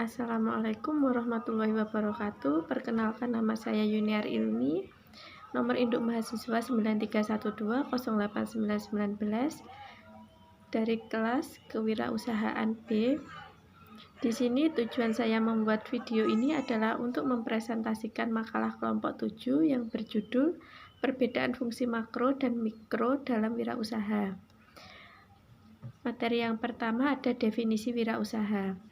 Assalamualaikum warahmatullahi wabarakatuh. Perkenalkan, nama saya Yuniar Ilmi, nomor induk mahasiswa 9312089919 dari kelas Kewirausahaan B. Di sini tujuan saya membuat video ini adalah untuk mempresentasikan makalah kelompok 7 yang berjudul Perbedaan Fungsi Makro dan Mikro dalam Wirausaha. Materi yang pertama ada definisi wirausaha.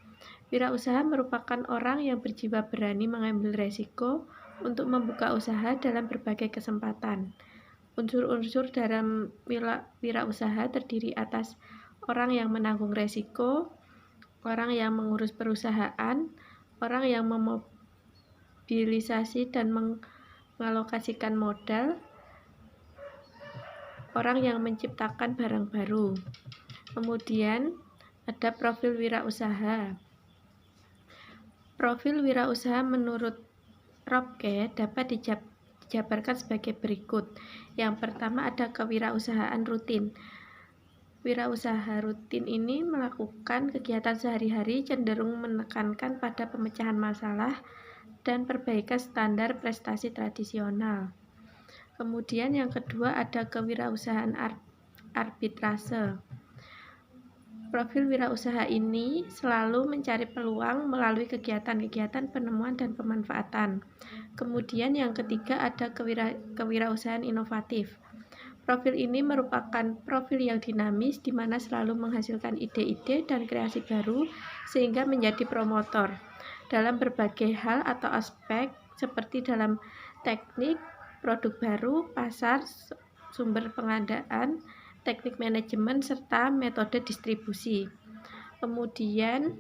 Wirausaha merupakan orang yang berjiwa berani mengambil resiko untuk membuka usaha dalam berbagai kesempatan. Unsur-unsur dalam wirausaha terdiri atas orang yang menanggung resiko, orang yang mengurus perusahaan, orang yang memobilisasi dan mengalokasikan modal, orang yang menciptakan barang baru. Kemudian ada profil wirausaha. Profil wirausaha menurut Robke dapat dijabarkan sebagai berikut. Yang pertama ada kewirausahaan rutin. Wirausaha rutin ini melakukan kegiatan sehari-hari cenderung menekankan pada pemecahan masalah dan perbaikan standar prestasi tradisional. Kemudian yang kedua ada kewirausahaan arbitrase. Profil wirausaha ini selalu mencari peluang melalui kegiatan-kegiatan penemuan dan pemanfaatan. Kemudian yang ketiga ada kewirausahaan inovatif. Profil ini merupakan profil yang dinamis di mana selalu menghasilkan ide-ide dan kreasi baru sehingga menjadi promotor dalam berbagai hal atau aspek seperti dalam teknik, produk baru, pasar, sumber pengadaan, teknik manajemen, serta metode distribusi. Kemudian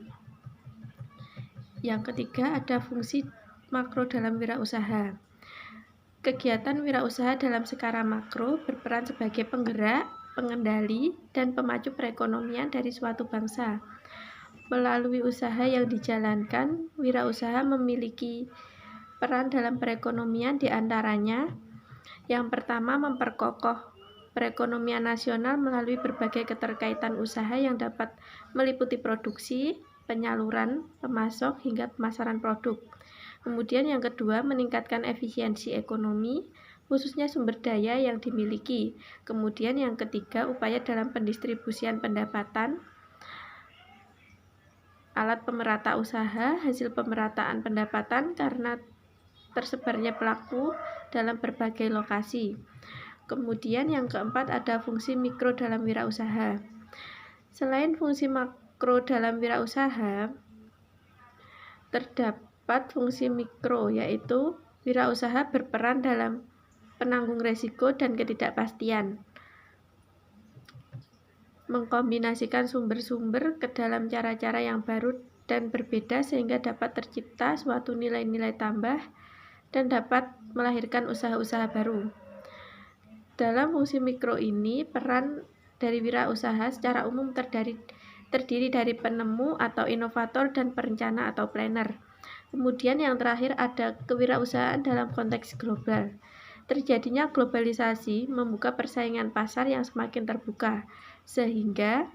yang ketiga ada fungsi makro dalam wirausaha. Kegiatan wirausaha dalam skala makro berperan sebagai penggerak, pengendali, dan pemacu perekonomian dari suatu bangsa. Melalui usaha yang dijalankan, wirausaha memiliki peran dalam perekonomian, diantaranya yang pertama memperkokoh perekonomian nasional melalui berbagai keterkaitan usaha yang dapat meliputi produksi, penyaluran, pemasok, hingga pemasaran produk. Kemudian yang kedua, meningkatkan efisiensi ekonomi, khususnya sumber daya yang dimiliki. Kemudian yang ketiga, upaya dalam pendistribusian pendapatan, alat pemerata usaha, hasil pemerataan pendapatan karena tersebarnya pelaku dalam berbagai lokasi. Kemudian yang keempat ada fungsi mikro dalam wirausaha. Selain fungsi makro dalam wirausaha, terdapat fungsi mikro, yaitu wirausaha berperan dalam penanggung resiko dan ketidakpastian, mengkombinasikan sumber-sumber ke dalam cara-cara yang baru dan berbeda sehingga dapat tercipta suatu nilai-nilai tambah dan dapat melahirkan usaha-usaha baru. Dalam fungsi mikro ini, peran dari wirausaha secara umum terdiri dari penemu atau inovator dan perencana atau planner. Kemudian yang terakhir ada kewirausahaan dalam konteks global. Terjadinya globalisasi membuka persaingan pasar yang semakin terbuka, sehingga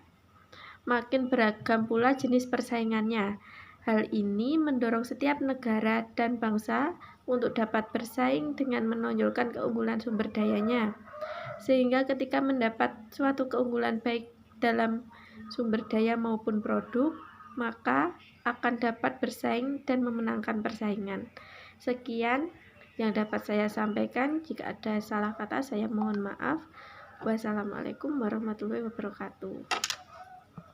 makin beragam pula jenis persaingannya. Hal ini mendorong setiap negara dan bangsa untuk dapat bersaing dengan menonjolkan keunggulan sumber dayanya. Sehingga ketika mendapat suatu keunggulan baik dalam sumber daya maupun produk, maka akan dapat bersaing dan memenangkan persaingan. Sekian yang dapat saya sampaikan. Jika ada salah kata, saya mohon maaf. Wassalamualaikum warahmatullahi wabarakatuh.